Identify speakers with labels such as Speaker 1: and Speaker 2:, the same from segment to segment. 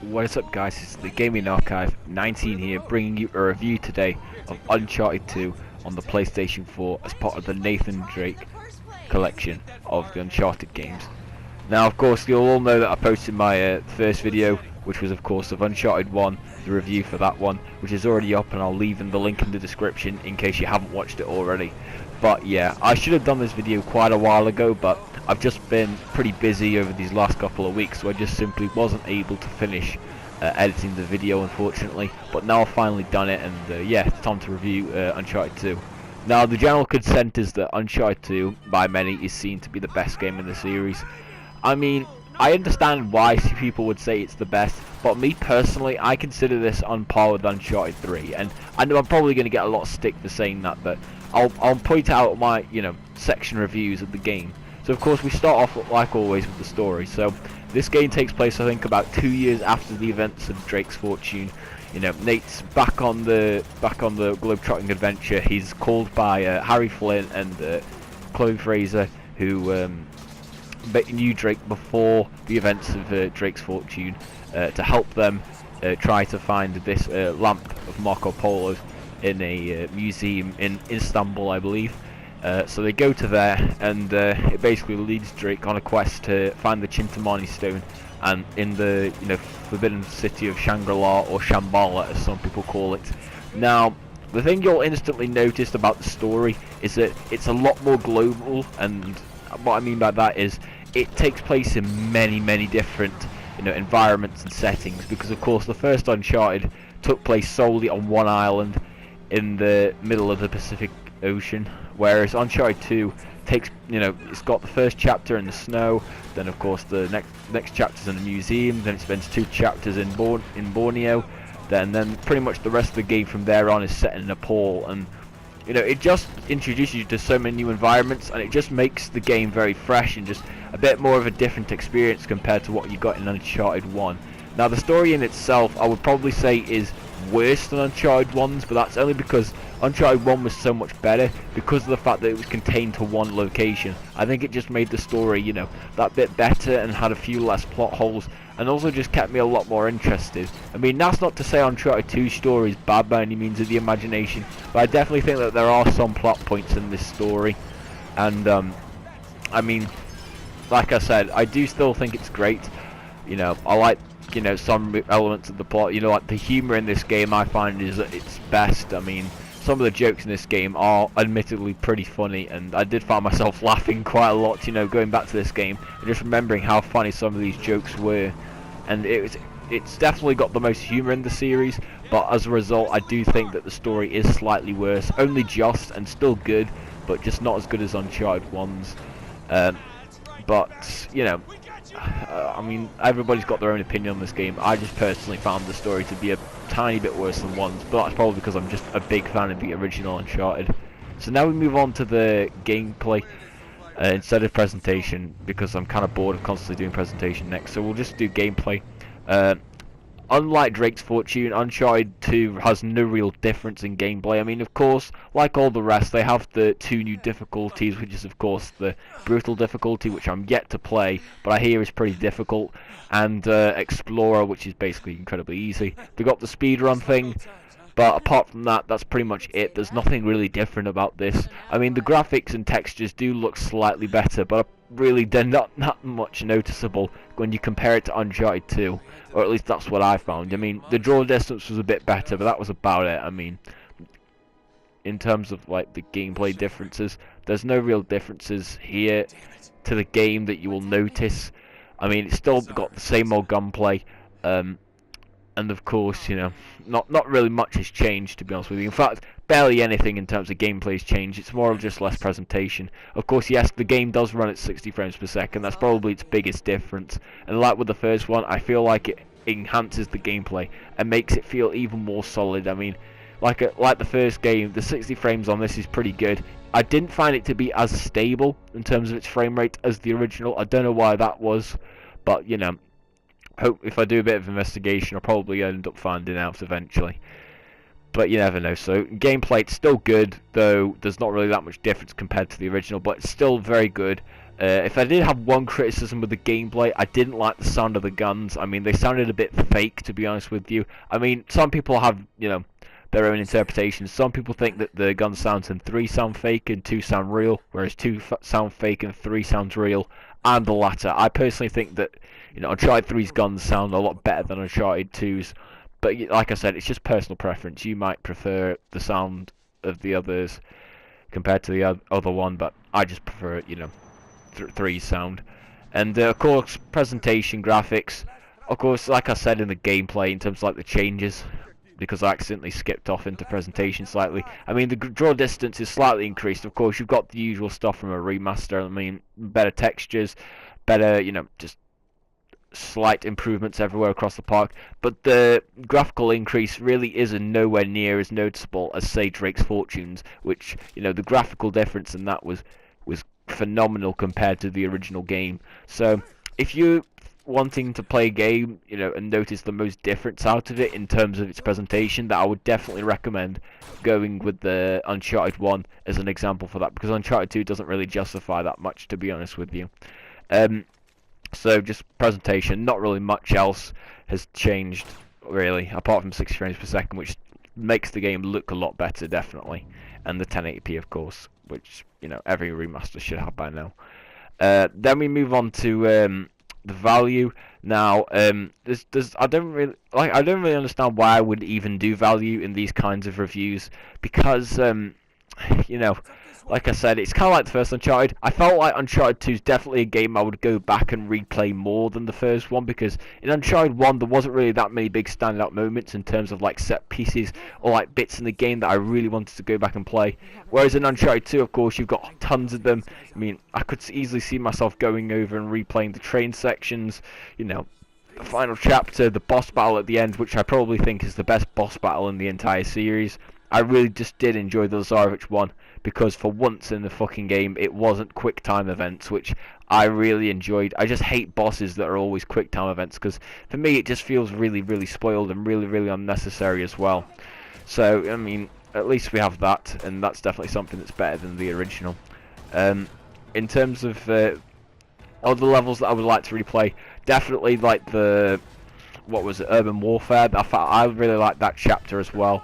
Speaker 1: What is up, guys? It's the Gaming Archive 19 here, bringing you a review today of Uncharted 2 on the PlayStation 4 as part of the Nathan Drake collection of the Uncharted games. Now, of course, you'll all know that I posted my first video, which was, of course, of Uncharted 1, the review for that one, which is already up, and I'll leave in the link in the description in case you haven't watched it already. But yeah, I should have done this video quite a while ago, but I've just been pretty busy over these last couple of weeks, so I just simply wasn't able to finish editing the video, unfortunately. But now I've finally done it, and yeah, it's time to review Uncharted 2. Now, the general consent is that Uncharted 2, by many, is seen to be the best game in the series. I mean, I understand why people would say it's the best, but me personally, I consider this on par with Uncharted 3, and I know I'm probably going to get a lot of stick for saying that, but I'll point out my, section reviews of the game. So of course we start off like always with the story. So this game takes place, I think, about 2 years after the events of Drake's Fortune. Nate's back on the globetrotting adventure. He's called by Harry Flynn and Chloe Fraser, who knew Drake before the events of Drake's Fortune, to help them try to find this lamp of Marco Polo's in a museum in Istanbul, I believe. So they go to there, and it basically leads Drake on a quest to find the Chintamani stone, and in the forbidden city of Shangri-La, or Shambhala as some people call it. Now, the thing you'll instantly notice about the story is that it's a lot more global, and what I mean by that is it takes place in many different environments and settings, because of course the first Uncharted took place solely on one island in the middle of the Pacific Ocean, whereas Uncharted 2 takes, it's got the first chapter in the snow, then of course the next chapter's in the museum, then it spends 2 chapters in Borneo, then pretty much the rest of the game from there on is set in Nepal, and it just introduces you to so many new environments, and it just makes the game very fresh and just a bit more of a different experience compared to what you got in Uncharted 1. Now, the story in itself, I would probably say, is worse than Uncharted 1's, but that's only because Uncharted 1 was so much better because of the fact that it was contained to one location. I think it just made the story, that bit better and had a few less plot holes, and also just kept me a lot more interested. I mean, that's not to say Uncharted 2's story is bad by any means of the imagination, but I definitely think that there are some plot points in this story, and I mean, like I said, I do still think it's great. I like some elements of the plot. Like the humor in this game, I find is at its best. I mean, some of the jokes in this game are admittedly pretty funny, and I did find myself laughing quite a lot, going back to this game and just remembering how funny some of these jokes were. And it's definitely got the most humor in the series, but as a result, I do think that the story is slightly worse. Only just, and still good, but just not as good as Uncharted 1's. But I mean, everybody's got their own opinion on this game. I just personally found the story to be a tiny bit worse than 1's, but that's probably because I'm just a big fan of the original Uncharted. So now we move on to the gameplay instead of presentation, because I'm kind of bored of constantly doing presentation next, so we'll just do gameplay. Unlike Drake's Fortune, Uncharted 2 has no real difference in gameplay. I mean, of course, like all the rest, they have the 2 new difficulties, which is, of course, the Brutal difficulty, which I'm yet to play, but I hear is pretty difficult, and Explorer, which is basically incredibly easy. They got the speedrun thing, but apart from that, that's pretty much it. There's nothing really different about this. I mean, the graphics and textures do look slightly better, but really they're not that much noticeable when you compare it to Uncharted 2, or at least that's what I found. I mean, the draw distance was a bit better, but that was about it. I mean, in terms of like the gameplay differences, there's no real differences here to the game that you will notice. I mean, it's still got the same old gunplay, and of course, not really much has changed, to be honest with you. In fact, barely anything in terms of gameplay has changed. It's more of just less presentation. Of course, yes, the game does run at 60 frames per second. That's probably its biggest difference. And like with the first one, I feel like it enhances the gameplay and makes it feel even more solid. I mean, like the first game, the 60 frames on this is pretty good. I didn't find it to be as stable in terms of its frame rate as the original. I don't know why that was, but hope if I do a bit of investigation, I'll probably end up finding out eventually. But you never know. So gameplay, it's still good, though there's not really that much difference compared to the original, but it's still very good. If I did have one criticism with the gameplay, I didn't like the sound of the guns. I mean, they sounded a bit fake, to be honest with you. I mean, some people have, their own interpretations. Some people think that the gun sounds in 3 sound fake and 2 sound real, whereas 2 sound fake and 3 sounds real. And the latter. I personally think that, Uncharted 3's guns sound a lot better than Uncharted 2's. But like I said, it's just personal preference. You might prefer the sound of the others compared to the other one, but I just prefer, 3 sound. And of course, presentation, graphics. Of course, like I said in the gameplay, in terms of like the changes, because I accidentally skipped off into presentation slightly. I mean, the draw distance is slightly increased. Of course, you've got the usual stuff from a remaster. I mean, better textures, better, just slight improvements everywhere across the park. But the graphical increase really isn't nowhere near as noticeable as, say, Drake's Fortunes, which, the graphical difference in that was phenomenal compared to the original game. So, if you wanting to play a game, and notice the most difference out of it in terms of its presentation, that I would definitely recommend going with the Uncharted 1 as an example for that, because Uncharted 2 doesn't really justify that much, to be honest with you. So just presentation, not really much else has changed, really, apart from 60 frames per second, which makes the game look a lot better, definitely, and the 1080p, of course, which, every remaster should have by now. Then we move on to the value. Now, I don't really understand why I would even do value in these kinds of reviews, because like I said, it's kind of like the first Uncharted. I felt like Uncharted 2 is definitely a game I would go back and replay more than the first one, because in Uncharted 1 there wasn't really that many big standout moments in terms of like set pieces or like bits in the game that I really wanted to go back and play. Whereas in Uncharted 2, of course, you've got tons of them. I mean, I could easily see myself going over and replaying the train sections, the final chapter, the boss battle at the end, which I probably think is the best boss battle in the entire series. I really just did enjoy the Lazarevich one, because for once in the fucking game it wasn't quick time events, which I really enjoyed. I just hate bosses that are always quick time events, because for me it just feels really, really spoiled and really, really unnecessary as well. So, I mean, at least we have that, and that's definitely something that's better than the original. In terms of other levels that I would like to replay, definitely like the, what was it, Urban Warfare. I really like that chapter as well.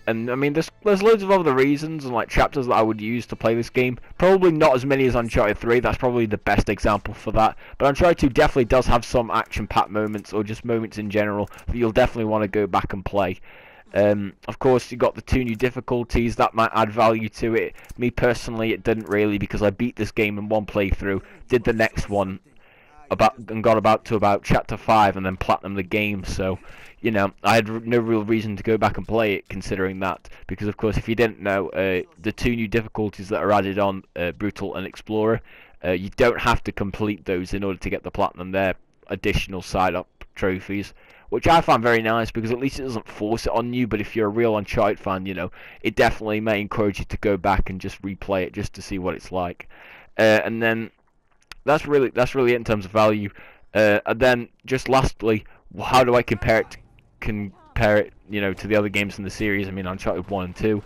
Speaker 1: And I mean, there's loads of other reasons and like chapters that I would use to play this game. Probably not as many as Uncharted 3. That's probably the best example for that. But Uncharted 2 definitely does have some action-packed moments, or just moments in general, that you'll definitely want to go back and play. Of course, you got the 2 new difficulties that might add value to it. Me personally, it didn't really, because I beat this game in one playthrough, did the next one got to about chapter 5 and then platinum the game. So, I had no real reason to go back and play it, considering that, because of course, if you didn't know, the 2 new difficulties that are added on, Brutal and Explorer, you don't have to complete those in order to get the platinum. They're additional side-up trophies, which I find very nice, because at least it doesn't force it on you. But if you're a real Uncharted fan, it definitely may encourage you to go back and just replay it just to see what it's like. And then that's really it in terms of value. And then just lastly, how do I compare it to the other games in the series? I mean, Uncharted 1 and 2.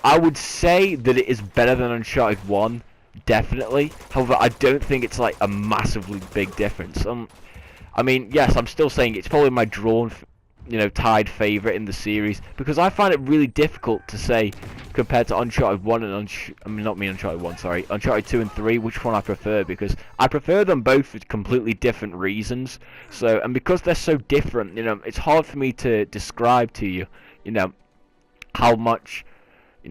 Speaker 1: I would say that it is better than Uncharted 1, definitely. However, I don't think it's like a massively big difference. I mean, yes, I'm still saying it's probably my tied favourite in the series, because I find it really difficult to say, compared to Uncharted 1 and Uncharted 2 and 3, which one I prefer, because I prefer them both for completely different reasons. So, and because they're so different, it's hard for me to describe to you, how much,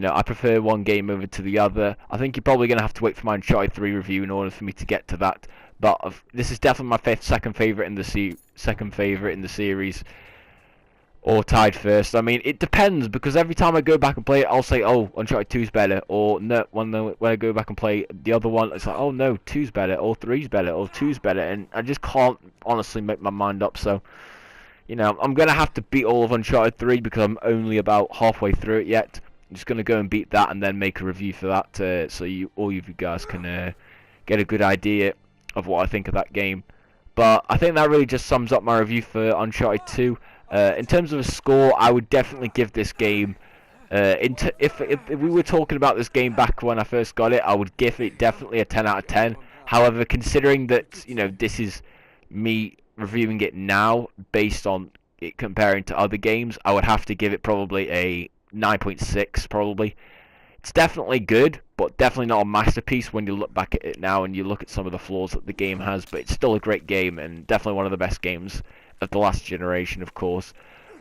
Speaker 1: I prefer one game over to the other. I think you're probably going to have to wait for my Uncharted 3 review in order for me to get to that. But this is definitely my second favourite in the series. Or tied first. I mean, it depends, because every time I go back and play it, I'll say, oh, Uncharted 2's better, or no, when I go back and play the other one, it's like, oh no, 2's better, or 3's better, or 2's better, and I just can't honestly make my mind up. So, I'm going to have to beat all of Uncharted 3, because I'm only about halfway through it yet. I'm just going to go and beat that, and then make a review for that, so all of you guys can get a good idea of what I think of that game. But I think that really just sums up my review for Uncharted 2. In terms of a score, I would definitely give this game If we were talking about this game back when I first got it, I would give it definitely a 10 out of 10. However, considering that, you know, this is me reviewing it now based on it comparing to other games, I would have to give it probably a 9.6 probably. It's definitely good, but definitely not a masterpiece when you look back at it now and you look at some of the flaws that the game has, but it's still a great game and definitely one of the best games of the last generation, of course.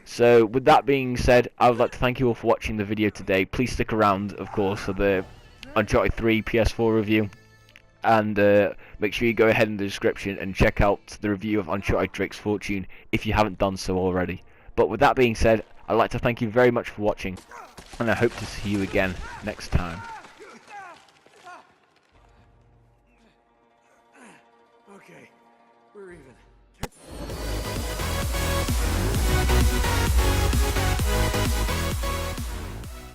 Speaker 1: So, with that being said, I would like to thank you all for watching the video today. Please stick around, of course, for the Uncharted 3 PS4 review. And make sure you go ahead in the description and check out the review of Uncharted Drake's Fortune if you haven't done so already. But with that being said, I'd like to thank you very much for watching, and I hope to see you again next time.